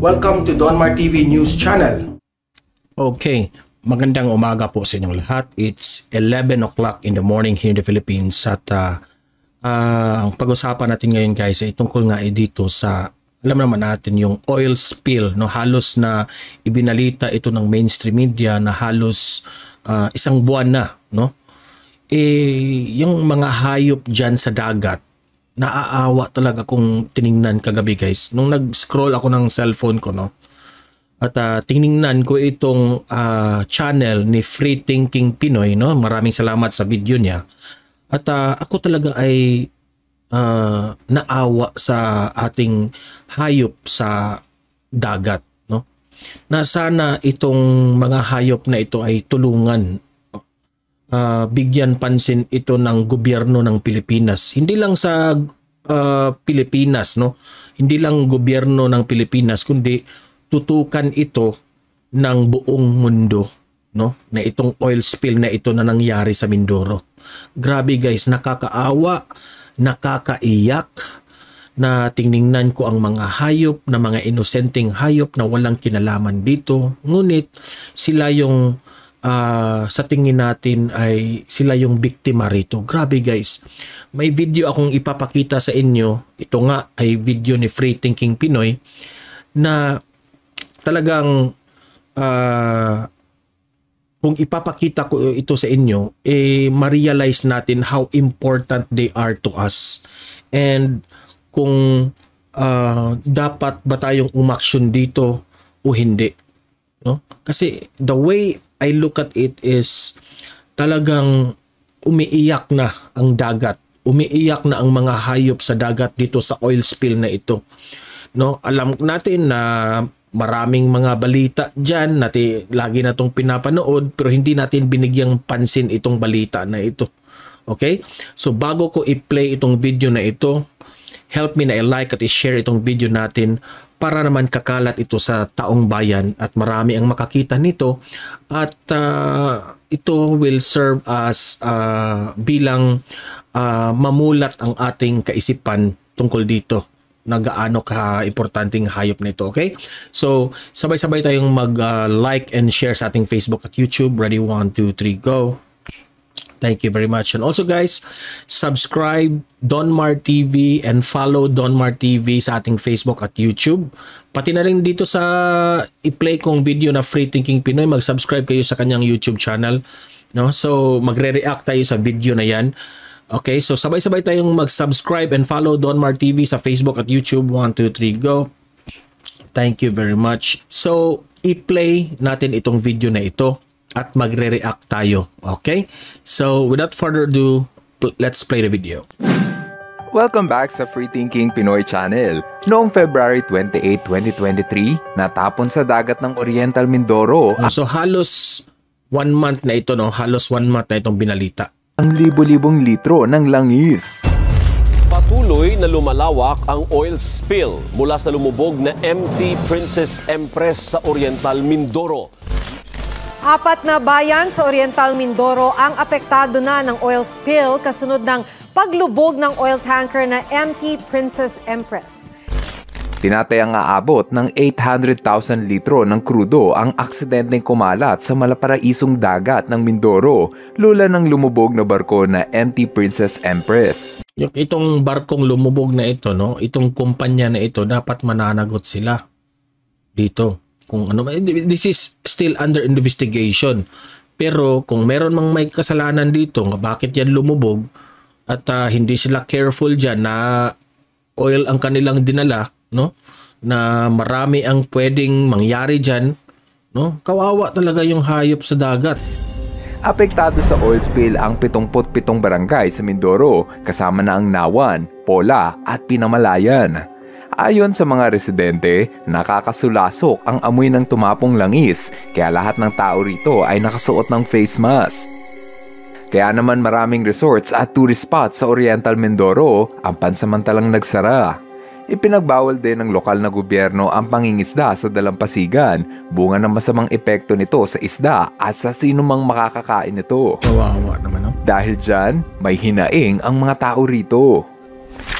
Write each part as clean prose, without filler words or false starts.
Welcome to Donmar TV News Channel. Okay, magandang umaga po sa inyong lahat. It's 11 o'clock in the morning here in the Philippines at ang pag-usapan natin ngayon guys ay tungkol nga dito sa, alam naman natin yung oil spill, no? Halos na ibinalita ito ng mainstream media na halos isang buwan na, no? Yung mga hayop dyan sa dagat, naaawa talaga kung tiningnan kagabi guys. Nung nag-scroll ako ng cellphone ko, no? At tiningnan ko itong channel ni Free Thinking Pinoy, no? Maraming salamat sa video niya. At ako talaga ay naawa sa ating hayop sa dagat, no? Na sana itong mga hayop na ito ay tulungan, bigyan pansin ito ng gobyerno ng Pilipinas. Hindi lang sa Pilipinas, no? Hindi lang gobyerno ng Pilipinas, kundi tutukan ito ng buong mundo, no? Na itong oil spill na ito na nangyari sa Mindoro. Grabe guys, nakakaawa, nakakaiyak na tiningnan ko ang mga hayop, na mga inosenteng hayop na walang kinalaman dito. Ngunit sila yung sa tingin natin ay sila yung biktima rito. Grabe guys. May video akong ipapakita sa inyo. Ito nga ay video ni Free Thinking Pinoy na talagang kung ipapakita ko ito sa inyo, ma-realize natin how important they are to us. And kung dapat ba tayong umaksyon dito o hindi. No? Kasi the way I look at it is talagang umiiyak na ang dagat. Umiiyak na ang mga hayop sa dagat dito sa oil spill na ito. No? Alam natin na maraming mga balita dyan, lagi na itong pinapanood, pero hindi natin binigyang pansin itong balita na ito. Okay? So bago ko i-play itong video na ito, help me na i-like at i-share itong video natin para naman kakalat ito sa taong bayan at marami ang makakita nito at ito will serve as bilang mamulat ang ating kaisipan tungkol dito na gaano ka-importanting hayop na ito, okay? So, sabay-sabay tayong mag-like and share sa ating Facebook at YouTube. Ready? 1, 2, 3, go! Thank you very much. And also guys, subscribe Donmar TV and follow Donmar TV sa ating Facebook at YouTube. Pati na rin dito sa i-play kong video na Free Thinking Pinoy, mag-subscribe kayo sa kanyang YouTube channel. No? So, magre-react tayo sa video na yan. Okay, so sabay-sabay tayong mag-subscribe and follow Donmar TV sa Facebook at YouTube. 1, 2, 3, go! Thank you very much. So, i-play natin itong video na ito at magre-react tayo. Okay? So, without further ado, let's play the video. Welcome back sa Free Thinking Pinoy Channel. Noong February 28, 2023, natapon sa dagat ng Oriental Mindoro. So, halos 1 month na ito, no? Halos 1 month na itong binalita. Ang libo-libong litro ng langis. Patuloy na lumalawak ang oil spill mula sa lumubog na MT Princess Empress sa Oriental Mindoro. 4 na bayan sa Oriental Mindoro ang apektado na ng oil spill kasunod ng paglubog ng oil tanker na MT Princess Empress. Tinatayang aabot ng 800,000 litro ng krudo ang aksidenteng kumalat sa malaparaisong dagat ng Mindoro lula ng lumubog na barko na MT Princess Empress. Itong barkong lumubog na ito, no? Itong kumpanya na ito, dapat mananagot sila dito. Kung ano, this is still under investigation. Pero kung meron mang may kasalanan dito, bakit yan lumubog at hindi sila careful dyan na oil ang kanilang dinala, no? Na marami ang pwedeng mangyari dyan, no? Kawawa talaga yung hayop sa dagat. Apektado sa oil spill ang 77 barangay sa Mindoro, kasama na ang Nawan, Pola at Pinamalayan. Ayon sa mga residente, nakakasulasok ang amoy ng tumapong langis, kaya lahat ng tao rito ay nakasuot ng face mask. Kaya naman maraming resorts at tourist spots sa Oriental Mindoro ang pansamantalang nagsara. Ipinagbawal din ng lokal na gobyerno ang pangingisda sa dalampasigan, bunga ng masamang epekto nito sa isda at sa sino mang makakakain nito. Kawawa naman, no? Dahil dyan, may hinaing ang mga tao rito.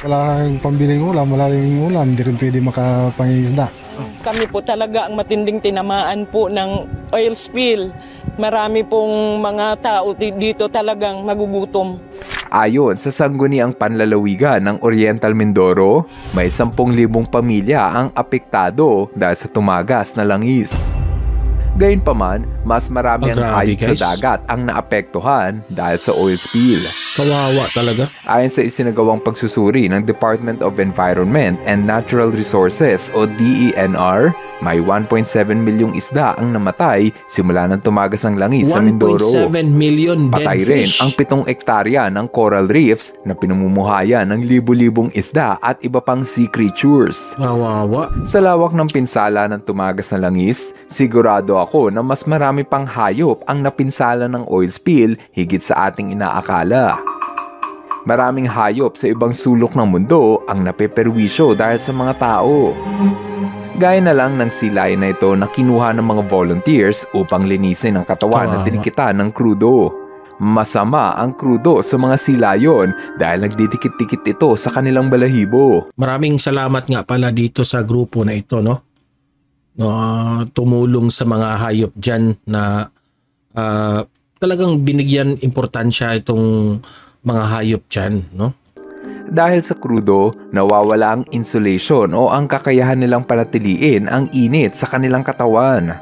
Wala kang pambiling ulam, wala rin ulam, hindi rin pwede makapangingisda. Kami po talaga ang matinding tinamaan po ng oil spill. Marami pong mga tao dito talagang magugutom. Ayon sa sangguniang panlalawigan ng Oriental Mindoro, may 10,000 pamilya ang apektado dahil sa tumagas na langis. Gayunpaman, mas marami ang hayop sa dagat ang naapektuhan dahil sa oil spill. Kawawa talaga. Ayon sa isinagawang pagsusuri ng Department of Environment and Natural Resources o DENR, may 1.7 milyong isda ang namatay simula nang tumagas ang langis sa Mindoro. 1.7 million dead Patay rin fish. ang 7 ektarya ng coral reefs na pinamumuhayan ng libu-libong isda at iba pang sea creatures. Kawawa. Sa lawak ng pinsala ng tumagas na langis, sigurado ako na mas marami pang hayop ang napinsala ng oil spill higit sa ating inaakala. Maraming hayop sa ibang sulok ng mundo ang napeperwisyo dahil sa mga tao. Gaya na lang ng silay na ito na kinuha ng mga volunteers upang linisin ang katawan at dinikitan ng krudo. Masama ang krudo sa mga silayon dahil nagdidikit-dikit ito sa kanilang balahibo. Maraming salamat nga pala dito sa grupo na ito, no? Tumulong sa mga hayop dyan na talagang binigyan importansya itong mga hayop dyan, no? Dahil sa krudo, nawawala ang insulation o ang kakayahan nilang panatiliin ang init sa kanilang katawan.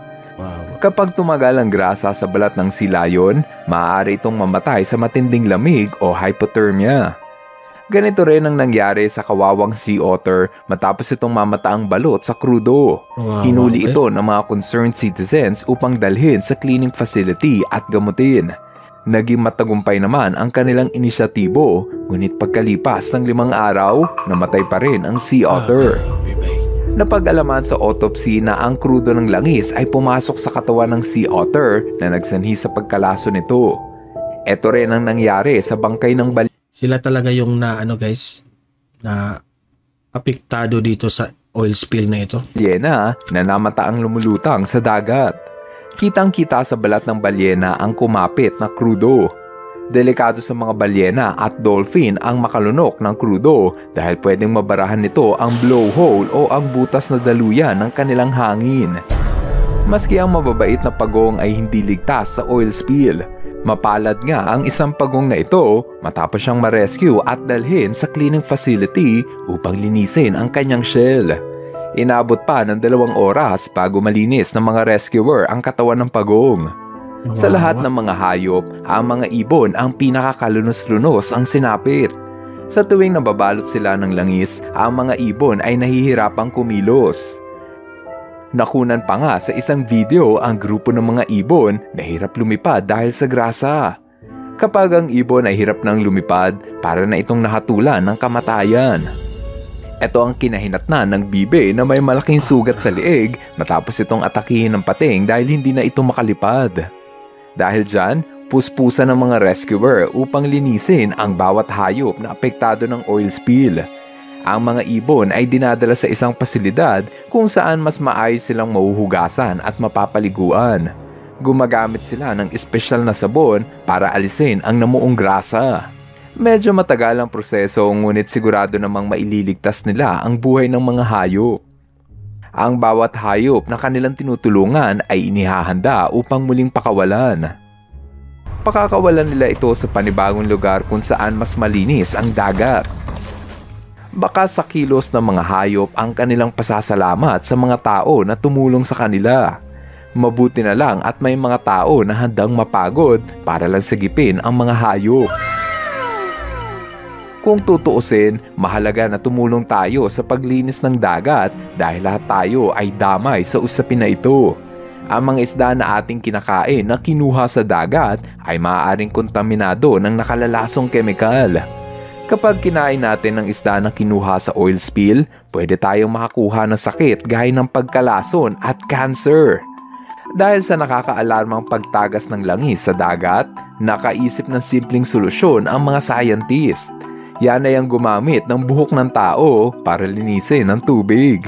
Kapag tumagal ang grasa sa balat ng silayon, maaari itong mamatay sa matinding lamig o hypothermia. Ganito rin ang nangyari sa kawawang sea otter matapos itong mamata ang balot sa krudo. Hinuli ito ng mga concerned citizens upang dalhin sa cleaning facility at gamutin. Naging matagumpay naman ang kanilang inisyatibo, ngunit pagkalipas ng 5 araw, namatay pa rin ang sea otter. Napag-alaman sa autopsy na ang krudo ng langis ay pumasok sa katawan ng sea otter na nagsanhi sa pagkalaso nito. Ito rin ang nangyari sa bangkay ng Sila talaga yung na apektado dito sa oil spill na ito. balyena na namataang lumulutang sa dagat. Kitang-kita sa balat ng balyena ang kumapit na krudo. Delikado sa mga balyena at dolphin ang makalunok ng krudo dahil pwedeng mabarahan nito ang blowhole o ang butas na daluyan ng kanilang hangin. Maski ang mababait na pagong ay hindi ligtas sa oil spill. Mapalad nga ang isang pagong na ito matapos siyang ma-rescue at dalhin sa cleaning facility upang linisin ang kanyang shell. Inabot pa ng 2 oras bago malinis ng mga rescuer ang katawan ng pagong. Sa lahat ng mga hayop, ang mga ibon ang pinakakalunos-lunos ang sinapit. Sa tuwing nababalot sila ng langis, ang mga ibon ay nahihirapang kumilos. Nakunan pa nga sa isang video ang grupo ng mga ibon na hirap lumipad dahil sa grasa. Kapag ang ibon ay hirap nang lumipad, para na itong nahatulan ng kamatayan. Ito ang kinahinatnan ng bibe na may malaking sugat sa leeg matapos itong atakihin ng pating dahil hindi na ito makalipad. Dahil dyan, puspusan ng mga rescuer upang linisin ang bawat hayop na apektado ng oil spill. Ang mga ibon ay dinadala sa isang pasilidad kung saan mas maayos silang mahuhugasan at mapapaliguan. Gumagamit sila ng espesyal na sabon para alisin ang namuong grasa. Medyo matagal ang proseso ngunit sigurado namang maililigtas nila ang buhay ng mga hayop. Ang bawat hayop na kanilang tinutulungan ay inihahanda upang muling pakawalan. Pakakawalan nila ito sa panibagong lugar kung saan mas malinis ang dagat. Baka sa kilos ng mga hayop ang kanilang pasasalamat sa mga tao na tumulong sa kanila. Mabuti na lang at may mga tao na handang mapagod para lang sagipin ang mga hayop. Kung tutuusin, mahalaga na tumulong tayo sa paglinis ng dagat dahil lahat tayo ay damay sa usapin na ito. Ang mga isda na ating kinakain na kinuha sa dagat ay maaaring kontaminado ng nakalalasong kemikal. Kapag kinain natin ng isda na kinuha sa oil spill, pwede tayong makakuha ng sakit gaya ng pagkalason at cancer. Dahil sa nakakaalarmang pagtagas ng langis sa dagat, nakaisip ng simpleng solusyon ang mga scientist. Yan ay ang gumamit ng buhok ng tao para linisin ang tubig.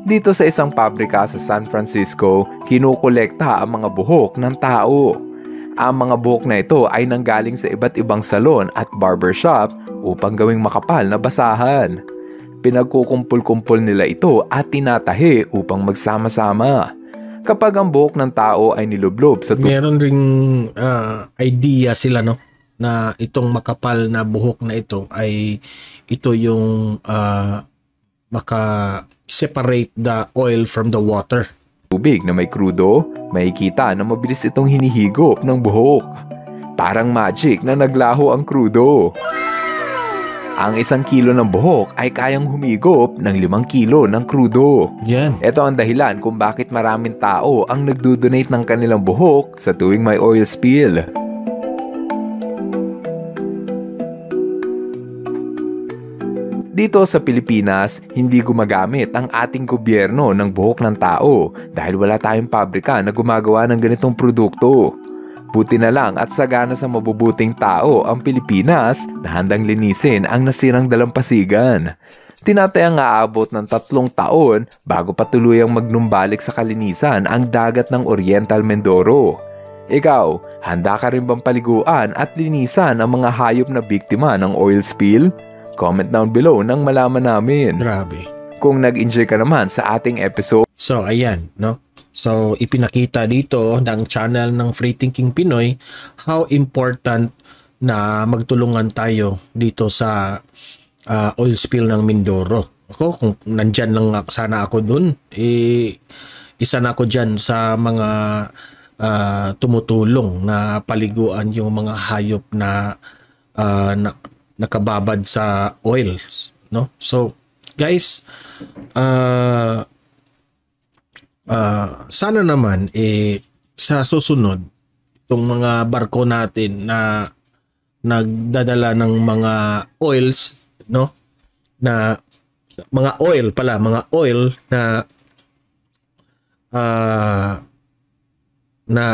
Dito sa isang pabrika sa San Francisco, kinukolekta ang mga buhok ng tao. Ang mga buhok na ito ay nanggaling sa iba't ibang salon at barbershop upang gawing makapal na basahan. Pinagkukumpul-kumpul nila ito at tinatahi upang magsama-sama. Kapag ang buhok ng tao ay nilublob sa meron ring idea sila, no, na itong makapal na buhok na ito ay ito yung maka-separate the oil from the water. tubig na may krudo, makikita na mabilis itong hinihigop ng buhok. Parang magic na naglaho ang krudo. Ang 1 kilo ng buhok ay kayang humigop ng 5 kilo ng krudo. Yan. Ito ang dahilan kung bakit maraming tao ang nagdo-donate ng kanilang buhok sa tuwing may oil spill. Dito sa Pilipinas, hindi gumagamit ang ating gobyerno ng buhok ng tao dahil wala tayong pabrika na gumagawa ng ganitong produkto. Buti na lang at sagana sa mabubuting tao ang Pilipinas na handang linisin ang nasirang dalampasigan. Tinatayang aabot ng 3 taon bago patuluyang magnumbalik sa kalinisan ang dagat ng Oriental Mindoro. Ikaw, handa ka rin bang paliguan at linisan ang mga hayop na biktima ng oil spill? Comment down below nang malaman namin. Grabe. Kung nag-enjoy ka naman sa ating episode, So, ayan, no? So, ipinakita dito ng channel ng Free Thinking Pinoy how important na magtulungan tayo dito sa oil spill ng Mindoro. Ako, kung nandyan lang sana ako dun, isa na ako dyan sa mga tumutulong na paliguan yung mga hayop na nakababad sa oils, no? So, guys, sana naman sa susunod itong mga barko natin na nagdadala ng mga oils, no, na mga oil na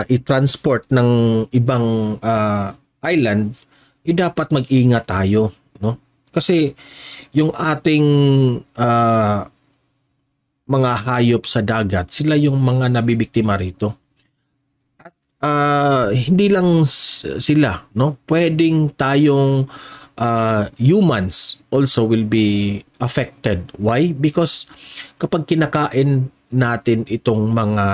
i-transport ng ibang island, dapat mag-ingat tayo, no, kasi yung ating mga hayop sa dagat, sila yung mga nabibiktima rito. At hindi lang sila, no? Pwedeng tayong humans also will be affected. Why? Because kapag kinakain natin itong mga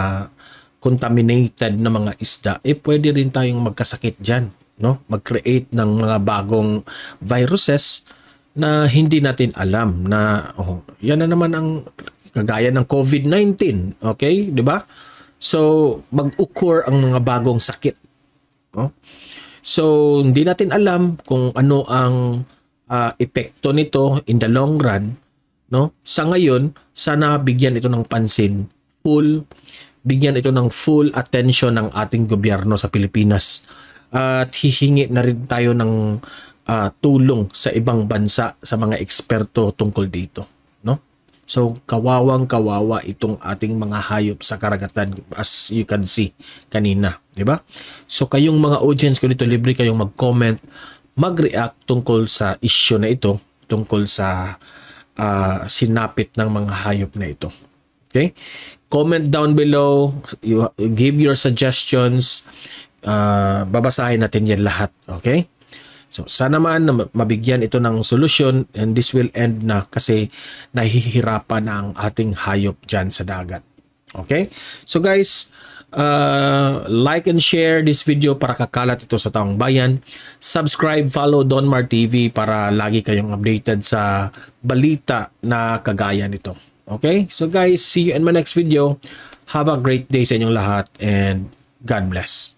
contaminated na mga isda, pwede rin tayong magkasakit dyan, no? Mag-create ng mga bagong viruses na hindi natin alam na yan na naman ang kagaya ng COVID-19, okay? 'Di ba? So, mag-occur ang mga bagong sakit. No? So, hindi natin alam kung ano ang epekto nito in the long run, no? Sa ngayon, sana bigyan ito ng pansin, bigyan ito ng full attention ng ating gobyerno sa Pilipinas. At hihingi na rin tayo ng tulong sa ibang bansa sa mga eksperto tungkol dito, no? So, kawawang-kawawa itong ating mga hayop sa karagatan as you can see kanina, di ba? So, kayong mga audience ko dito, libre kayong mag-comment, mag-react tungkol sa issue na ito, tungkol sa sinapit ng mga hayop na ito. Okay? Comment down below, you give your suggestions, babasahin natin yan lahat, okay? So, sana man na mabigyan ito ng solusyon, and this will end na kasi nahihirapan na ang ating hayop dyan sa dagat. Okay? So guys, like and share this video para kakalat ito sa taong bayan. Subscribe, follow Donmar TV para lagi kayong updated sa balita na kagaya nito. Okay? So guys, see you in my next video. Have a great day sa inyong lahat and God bless.